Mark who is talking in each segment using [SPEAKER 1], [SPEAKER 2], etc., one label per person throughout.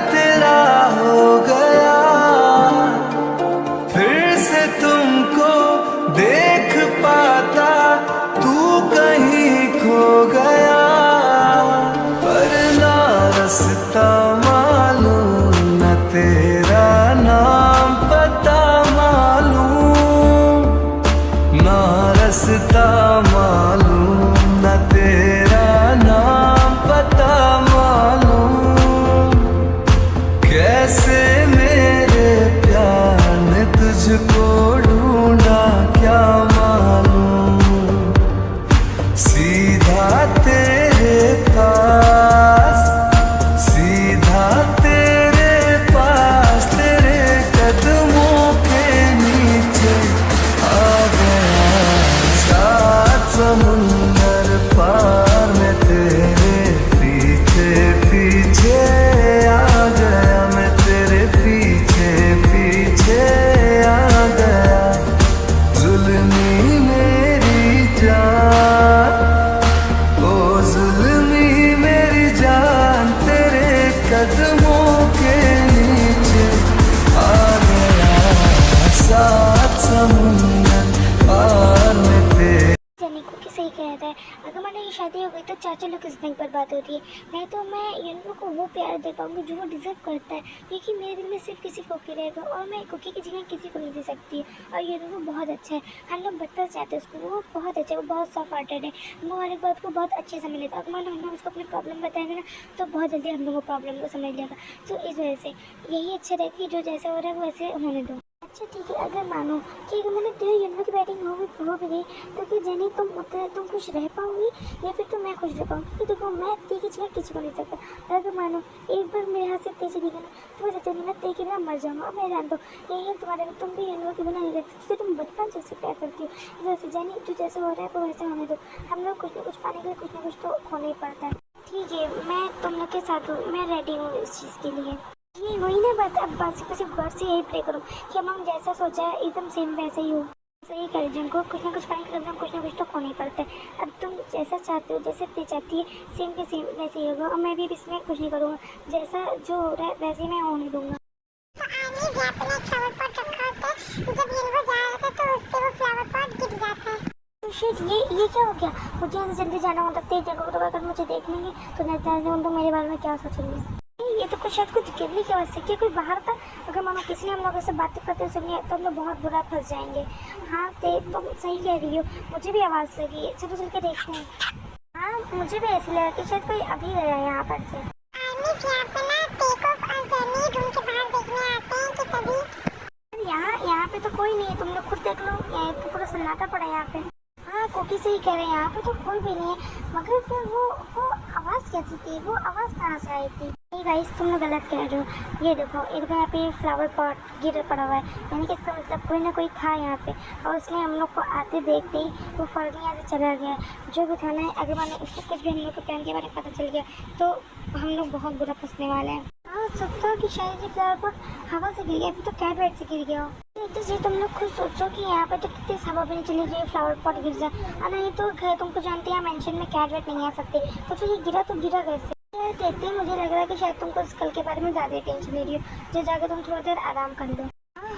[SPEAKER 1] तेरा हो गया, फिर से तुमको देख पाता, तू कहीं खो गया, पर ना रास्ता मालूम, न तेरा नाम पता मालूम, ना रास्ता मालूम, न तेरा नाम पता मालूम, कैसे मेरे प्यार ने तुझको ढूंढा क्या मालूम, सीधा तेरे पास, सीधा तेरे पास, तेरे कदमों के नीचे आ गया, सात समुंदर पार में तेरे पीछे पीछे आ गया, मैं तेरे पीछे पीछे आ गया, जुल्मी मेरी जान, ओ जुल्मी मेरी जान, तेरे कदमों के नीचे आ गया, सात समुंदर पार में तेरे।
[SPEAKER 2] जनिको की सही कह रहा है, अगर मैंने ये शादी हो गई तो चाचा लोग किस दिन पर बात होती है, नहीं तो मैं यनको को वो प्यार दे पाऊंगी जो वो डिजर्व करता है, क्योंकि मेरे दिल में सिर्फ किसी कोकी रहेगा और मैं कोकी की जगह किसी को नहीं दे सकती है। और यनको बहुत अच्छा है, हम लोग बचपन से आते हैं उसको, वो बहुत अच्छा है, वो बहुत सॉफ्ट हार्टेड है, वो हर एक बात को बहुत अच्छे समझ लेता है। अगर हम लोग उसको अपनी प्रॉब्लम बताएंगे ना तो बहुत जल्दी हम लोग वो प्रॉब्लम को समझ लेगा। तो इस वजह से यही अच्छा रहेगा कि जो जैसा हो रहा है वो ऐसे होने दो। अच्छा ठीक है, अगर मानो कि अगर मैंने तेरे यूनिवर्सिटी की बैटिंग हो भी गई तो फिर जेनी तुम खुश रह पाओगी या फिर तो मैं खुश रह पाऊँगी, क्योंकि देखो मैं तेरी की जगह किसी को नहीं सकता। अगर मानो एक बार मेरे हाथ से तेज चली गई ना तो मैं सच्ची मैं तेरे के बिना मर जाऊँगा। और मैं जानता हूँ यही तुम्हारे तुम भी यूनिवर्सिटी के बिना नहीं रहती, क्योंकि तुम बचपन से उससे प्यार करती हो। जैसे जेनी जो जैसे हो रहा है वो वैसे होने दो, हम लोग कुछ ना कुछ पाने के लिए कुछ ना कुछ तो खोना ही पड़ता है। ठीक है, मैं तुम लोग के साथ हूँ, मैं रेडी हूँ इस चीज़ के लिए। ये वही ना बात, अब बस सिर्फ गौर से यही प्रे करो कि हम जैसा सोचा है एकदम सेम वैसा ही हो, सही करे। जिनको कुछ ना कुछ पाने के लिए कुछ ना कुछ तो खोना ही पड़ता है। अब तुम जैसा चाहते हो, जैसे ते चाहती है सेम के सेम वैसे ही होगा, और मैं भी इसमें कुछ नहीं करूँगा, जैसा जो हो रहा है वैसे ही मैं होने दूंगा।
[SPEAKER 3] तो आने भी अपने एक फ्लावर पॉट रखा होता है, जब ये वो जा रहा था तो उससे वो फ्लावर पॉट गिर जाता है।
[SPEAKER 2] तो शिट, ये क्या हो गया? मुझे यहाँ से जल्दी जाना होता, तेज जगह तो अगर मुझे देख लेंगे तो नहीं जाने तो मेरे बारे में क्या सोचेंगे। ये तो कुछ शायद कुछ गिरने की वजह से, क्या कोई बाहर था? अगर मानो किसी ने हम लोगों से बातें करते सुनिए तो हम लोग बहुत बुरा फंस जाएंगे। हाँ तुम सही कह रही हो, मुझे भी आवाज़ लगी है, चलो चल के देखते हैं। हाँ मुझे भी ऐसी लगा कि शायद कोई अभी गया है यहाँ पर से।
[SPEAKER 3] यहाँ पे ना टेक ऑफ और जेनी रूम के बाहर देखने आते हैं कि तभी
[SPEAKER 2] यहाँ पे तो कोई नहीं है, तुम लोग खुद देख लो, यहाँ तो पूरा सन्नाटा पड़ा है यहाँ पे। हाँ कोकी सही कह रहे हैं, यहाँ पे तो कोई भी नहीं है, मगर फिर वो आवाज़ कैसी थी, वो आवाज़ कहाँ से आई थी? नहीं गाइस, तुम लोग गलत कह रहे हो। ये देखो यहाँ पे फ्लावर पॉट गिर पड़ा हुआ है, यानी कि इसका मतलब कोई ना कोई था यहाँ पे और उसने हम लोग को आते देखते ही वो फौरन यहाँ से चला गया। जो भी था ना, अगर मैंने उसको कुछ भी हम लोग के प्लान के बारे में पता चल गया तो हम लोग बहुत बुरा फंसने वाले हैं। हाँ सकता है कि शायद ये फ्लावर पॉट हवा से गिर गया, फिर तो कैट वेट से गिर गया हो। तो जी तुम लोग खुद सोचो कि यहाँ पे तो कितनी हवा भी नहीं चली जो फ्लावर पॉट गिर जाए, और नहीं तो घर तुमको जानते हैं मेंशन में कैट वेट नहीं आ सकते, तो फिर ये गिरा तो गिरा कैसे? देखते ही मुझे लग रहा है कि शायद तुमको इस कल के बारे में ज़्यादा टेंशन ले रही हो, जो जाकर तुम थोड़ी देर आराम कर लो।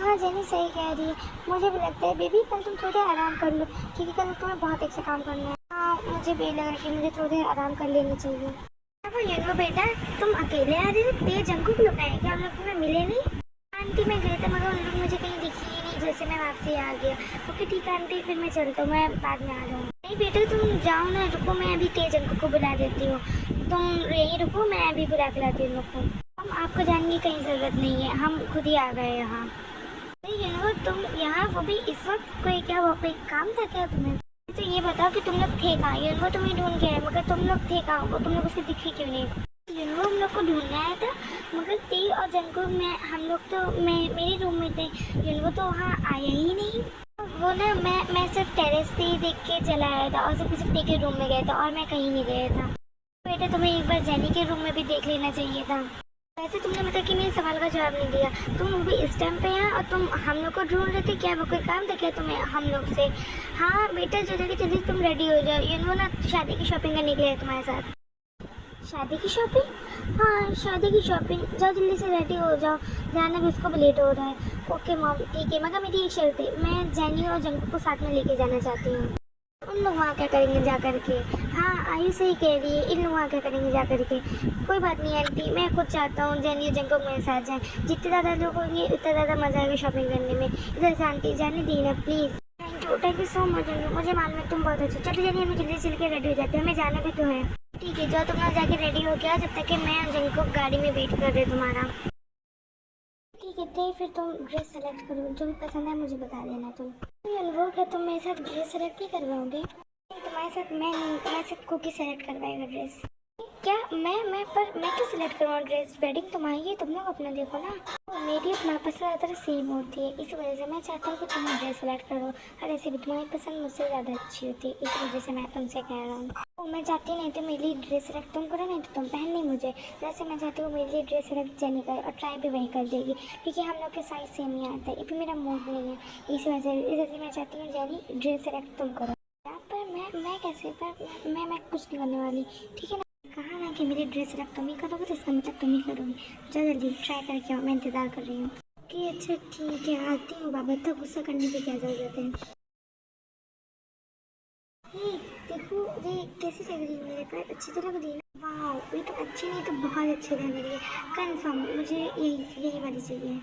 [SPEAKER 2] हाँ जेनी सही कह रही है, मुझे भी लगता है बेबी कल तुम थोड़ी देर आराम कर लो, क्योंकि कल तुम्हें बहुत एक से काम करना है। हाँ मुझे भी लग रहा है कि मुझे थोड़ी देर आराम कर लेनी चाहिए। अब ये बेटा तुम अकेले आ रहे हो, तेरे जंगू लोग आए क्या? हम लोग तुम्हें मिले नहीं? आंटी मैं गए थे मगर उन लोग मुझे कहीं दिखी ही नहीं, जैसे मैं वापसी आ गया। ओके ठीक है आंटी, फिर मैं चलता हूँ, मैं बाद में आ जाऊँ। नहीं बेटा तुम जाओ ना, रुको, मैं अभी तेज अंकल को बुला देती हूँ, तुम यहीं रुको, मैं अभी बुला के लाती हूँ को। हम आपको जानने की कहीं ज़रूरत नहीं है, हम खुद ही आ गए यहाँ। तुम यहाँ वो भी इस वक्त, कोई क्या वो कोई काम था क्या तुम्हें? तो ये बताओ कि तुम लोग थे कहाँ? वो तुम्हें ढूंढ के आए, मगर तुम लोग थे कहाँ? वो तुम लोग उसकी दिखी क्यों नहीं? हम लोग को ढूंढने आया था, मगर ती और जंगू में हम लोग तो मेरे रूम में थे, वो तो वहाँ आया ही नहीं। वो ना मैं सिर्फ टेरेस पे ही देख के चला आया था और सिर्फ ती के रूम में गया था और मैं कहीं नहीं गया था। बेटा तुम्हें एक बार जेनी के रूम में भी देख लेना चाहिए था। वैसे तुमने मतलब कि मेरे सवाल का जवाब नहीं दिया, तुम वो भी इस टाइम पे हैं और तुम हम लोग को ढूंढ रहे थे क्या? वो कोई काम था क्या तुम्हें हम लोग से? हाँ बेटा जल्दी जल्दी तुम रेडी हो जाओ, वो ना शादी की शॉपिंग करने के लिए तुम्हारे साथ। शादी की शॉपिंग? हाँ, शादी की शॉपिंग। जाओ जल्दी से रेडी हो जाओ, जाना भी, उसको भी लेट हो रहा है। ओके मॉम, ठीक है, मगर मेरी एक शर्त है, मैं जैनी और जंकू को साथ में लेके जाना चाहती हूँ। उन लोग वहाँ क्या करेंगे जा कर के? हाँ, आयु सही कह रही है, इन लोग वहाँ क्या करेंगे जा कर के? कोई बात नहीं आंटी, मैं खुद चाहता हूँ जैनी और जंकू मेरे साथ जाएँ। जितने ज़्यादा लोग होंगे उतना ज़्यादा मज़ा आएगा शॉपिंग करने में। इधर से आंटी जाने दी ना please. Thank you so much. मुझे मालूम है तुम बहुत अच्छे। चलो जानिए, हमें जल्दी चल के रेडी हो जाते हैं, हमें जाना भी तो है। ठीक है, जाओ तुम लोग जाके रेडी हो गया, जब तक कि मैं और जंकू गाड़ी में वेट कर रहे तुम्हारा। ठीक है, तो फिर तुम ड्रेस सेलेक्ट करो, जो भी पसंद है मुझे बता देना तुम। वो क्या तुम मेरे साथ ड्रेस सेलेक्ट नहीं करवाओगे? तुम्हारे साथ तुम्हारे साथ कुकी सेलेक्ट करवाएगा ड्रेस। क्या मैं क्यों सिलेक्ट करवाऊँ ड्रेस? वेडिंग तुम्हारी है, तुम लोग अपना देखो ना। मेरी अपना पसंद ज़्यादातर सेम होती है, इसी वजह से मैं चाहता हूँ कि तुम ड्रेस सेलेक्ट करो। और ऐसे भी तुम्हारी पसंद मुझसे ज़्यादा अच्छी होती है, इस वजह से मैं तुमसे कह रहा हूँ। तो मैं चाहती नहीं तो मेरे लिए ड्रेस सेलेक्ट तुम करो, नहीं तो तुम पहन नहीं मुझे। वैसे मैं चाहती हूँ मेरे लिए ड्रेस सेलेक्ट जेनी करे और ट्राई भी वही कर देगी, क्योंकि हम लोग के साइज सेम ही आता है। ये भी मेरा मूड नहीं है, इसी वजह से मैं चाहती हूँ जेनी ड्रेस सेलेक्ट तुम करो। पर मैं कैसे? पर मैं कुछ नहीं करने वाली, ठीक है ना? कहा ना कि मेरी ड्रेस रख तुम ही करोगे, तो इसका मतलब तुम ही करोगी। जाओ जल्दी ट्राई करके आओ, मैं इंतज़ार कर रही हूँ। कि अच्छा ठीक है, आती हूँ बाबा, इतना गुस्सा करने की क्या ज़रूरत है? ये देखो, ये कैसी लग रही है मेरे पर? अच्छी तो लग रही है ना? वाह, ये तो अच्छी नहीं तो बहुत अच्छी लग रही है। कंफर्म मुझे यही वाली चाहिए।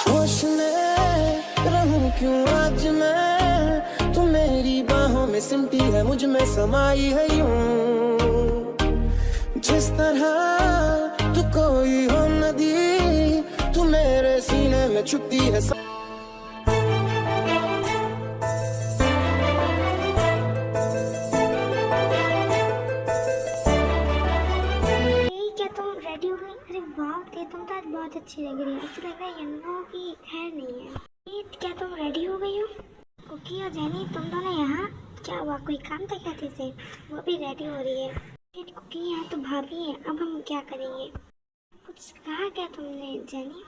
[SPEAKER 1] होश में रहूं क्यों आज मैं, तू मेरी बाहों में सिमटी है, मुझ में समाई है यूं। जिस तरह तू कोई हो नदी, तू मेरे सीने में छुपती है।
[SPEAKER 2] क्या तुम रेडी हो गई? अरे वाह, क्या तुम तो आज बहुत अच्छी लग रही है। ऐसा लग रहा है यन्नो की खैर नहीं है। ये क्या तुम रेडी हो गई हो? कुकी और जेनी, तुम दोनों यहाँ? क्या हुआ, कोई काम था क्या से? वो भी रेडी हो रही है। कुकी यहाँ तो भाभी है, अब हम क्या करेंगे? कुछ कहा क्या तुमने जेनी?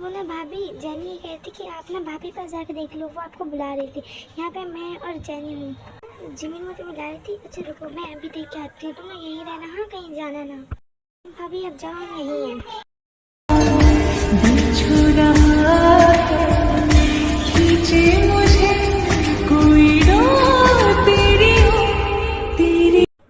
[SPEAKER 2] बोला भाभी, जेनी ये कहती कि आप ना भाभी पास जाकर देख लो, वो आपको बुला रही थी। यहाँ पे मैं और जेनी हूँ। जिमिन मुझे बुला रही थी। अच्छा रुको, मैं अभी देख के आती हूँ, तुम लोग यहीं रहना, हाँ कहीं जाना ना। भाभी अब जाओ, नहीं है।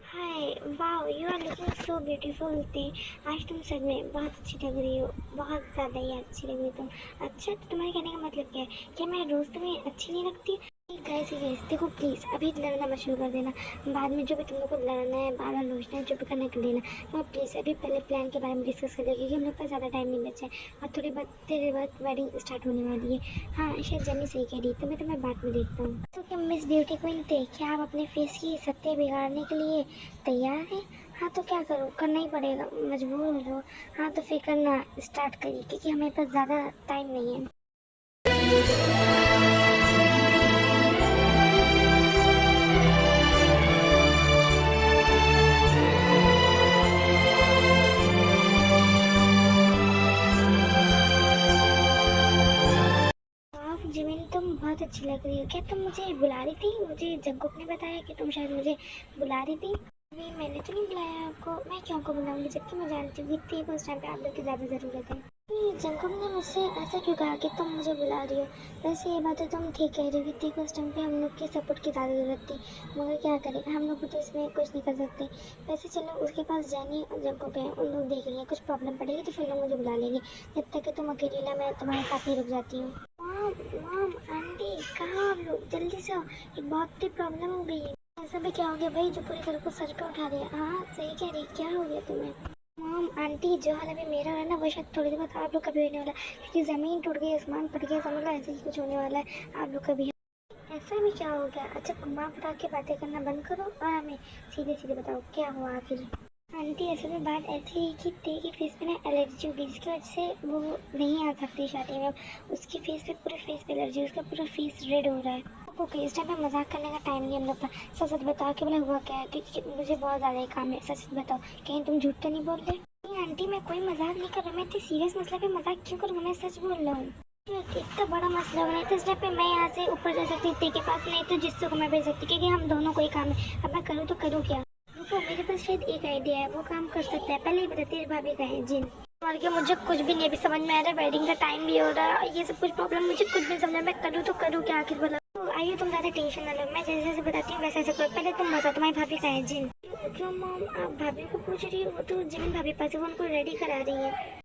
[SPEAKER 2] Hi wow, you are looking so beautiful थी। आज तुम सच में बहुत अच्छी लग रही हो, बहुत ज़्यादा ही अच्छी लग रही हो तुम। अच्छा, तो तुम्हारे कहने का मतलब क्या है? क्या मैं रोज़ तुम्हें अच्छी नहीं लगती? गाइस देखो प्लीज़, अभी लड़ना मत शुरू कर देना। बाद में जो भी तुम लोग को लड़ना है, बार बार लोचना है, जो भी करना कर लेना। तो प्लीज़ अभी पहले प्लान के बारे में डिस्कस कर लें, क्योंकि हम लोग पास ज़्यादा टाइम नहीं बचा है और थोड़ी बहुत देर बाद वेडिंग स्टार्ट होने वाली है। हाँ शायद जनी सही कह रही, तो मैं तुम्हें बाद में देखता हूँ। तो क्या मिस ब्यूटी क्वीन थे, क्या आप अपने फेस की सत्य बिगाड़ने के लिए तैयार हैं? हाँ तो क्या करो, करना ही पड़ेगा, मजबूर हो जाओ। हाँ तो फिर करना स्टार्ट करिए, क्योंकि हमारे पास ज़्यादा टाइम नहीं है। जिमिन तुम बहुत अच्छी लग रही हो। क्या तुम मुझे बुला रही थी? मुझे जंकुक ने बताया कि तुम शायद मुझे बुला रही थी। नहीं, मैंने तो नहीं बुलाया आपको। मैं क्यों को बुलाऊंगी, जबकि मैं जानती हूँ कि उस टाइम पे आप लोग की ज़्यादा ज़रूरत है। जंकुक ने मुझसे ऐसा क्यों कहा कि तुम मुझे बुला रही हो? वैसे ये बात तो तुम ठीक कह रही हो कि उस टाइम पे हम लोग की सपोर्ट की ज़्यादा ज़रूरत थी, मगर क्या करें, हम लोग तो इसमें कुछ नहीं कर सकते। वैसे चलो, उसके पास जानी और जंकुक है, उन लोग देख लेंगे, कुछ प्रॉब्लम पड़ेगी तो फिर लोग मुझे बुला लेंगे। जब तक कि तुम अकेली ना, मैं तुम्हारे साथ ही रुक जाती हूँ। मॉम आंटी कहाँ आप लोग? जल्दी से आओ, एक बहुत बड़ी प्रॉब्लम हो गई है। ऐसा भी क्या हो गया भाई जो पूरे घर को सर पे उठा दिया? हाँ सही कह रही, क्या हो गया तुम्हें? मॉम आंटी, जो हाल अभी मेरा है ना, वो शायद थोड़ी देर बाद आप लोग का भी होने वाला है, क्योंकि ज़मीन टूट गई, आसमान फट गया, समझ लो ऐसे ही कुछ होने वाला है आप लोग का भी। ऐसा भी क्या हो गया? अच्छा घुमा फिरा के बातें करना बंद करो और हमें सीधे सीधे बताओ क्या हुआ आखिर। आंटी असल में बात ऐसी है कि ते की फेस पे ना एलर्जी होगी, जिसकी वजह से वो नहीं आ सकती शादी में। उसकी फेस पे, पूरे फेस पे एलर्जी, उसका पूरा फेस रेड हो रहा है। ओके, इस टाइम पे मजाक करने का टाइम नहीं हम लोग का। सच सच बताओ कि बोले हुआ क्या है, क्योंकि मुझे बहुत ज़्यादा ही काम है। सच सच बताओ, कहीं तुम झूठ तो नहीं बोल रहे? नहीं आंटी, मैं कोई मजाक नहीं कर रहा, मैं इतनी सीरियस मसले पे मजाक क्यों करूँगा, मैं सच बोल रहा हूँ। इतना बड़ा मसला बना तो इसलिए फिर मैं यहाँ से ऊपर जा सकती थी के पास, नहीं तो जिससे को मैं भेज सकती, क्योंकि हम दोनों को ही काम है। अब मैं करूँ तो करूँ क्या? रुको, मेरे पास शायद एक आइडिया है, वो काम कर सकता है। पहले ही बता, तेरी भाभी का है जिन। और क्या, मुझे कुछ भी नहीं अभी समझ में आ रहा है। वेडिंग का टाइम भी हो रहा है, ये सब कुछ प्रॉब्लम मुझे कुछ भी समझ में। मैं करूँ तो करूँ क्या आखिर? बोला तो आइए, तुम ज़्यादा टेंशन ना लो, मैं जैसे जैसे बताती हूँ वैसे ऐसे करो। पहले तुम बताओ, तुम्हारी भाभी का है जिन। क्यों मॉम, आप भाभी को पूछ रही हो? वो तो जिमिन भाभी पास है, वो उनको रेडी करा रही है।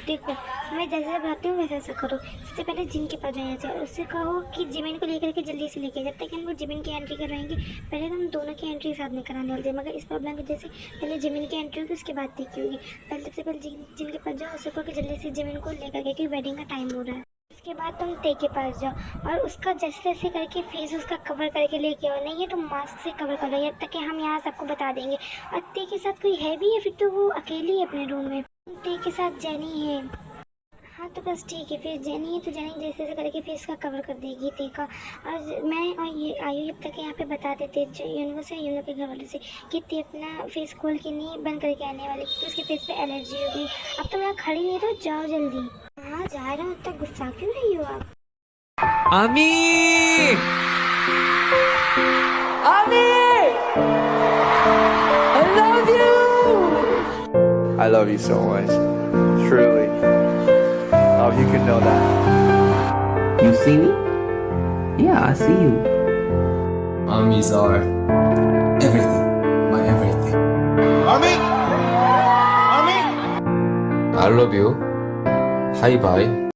[SPEAKER 2] देखो, मैं जैसे जैसे बताती हूँ वैसे ऐसा करो। सबसे पहले जिन के पास जाए, उससे कहो कि जिमिन को लेकर के जल्दी से लेके, जब तक हम लोग जिमिन की एंट्री करवाएंगे। पहले तो हम दोनों की एंट्री साथ में कराने वाले थे, मगर इस प्रॉब्लम की वजह से पहले जिमिन की एंट्री होगी, उसके बाद देखी होगी। पहले सबसे पहले जिन के पास जाओ, उससे कहो कि जल्दी से जिमिन को लेकर के, क्योंकि वेडिंग का टाइम हो रहा है। उसके बाद तुम ते के पास जाओ और उसका जैसे जैसे करके फेस उसका कवर करके लेके आओ। नहीं है तो मास्क से कवर करो, जब तक कि हम यहाँ सबको बता देंगे। और ते के साथ कोई है भी है, फिर तो वो अकेली है अपने रूम में। ते के साथ जेनी है। हाँ तो बस ठीक है, फिर जेनी है तो जेनी जैसे जैसे करके फेस का कवर कर देगी ते का। और मैं और ये आयु अब तक यहाँ पे बता देते जो यूनिवर्स है, यूनो के घर वालों से कि ते अपना फेस खोल के नहीं बंद करके आने वाले, क्योंकि उसके फेस पे एलर्जी होगी। अब तो मैं खड़ी नहीं रहो, जाओ जल्दी। हाँ जा रहा हूँ, तक गुस्सा क्यों रही हो आप?
[SPEAKER 4] आमी, आमी, I love you.
[SPEAKER 5] I love you so much. Truly. Oh, you can know that.
[SPEAKER 6] You see me? Yeah, I see you.
[SPEAKER 4] Amis are everything, my everything.
[SPEAKER 7] Ami! Ami!
[SPEAKER 4] I love you. Hi bye.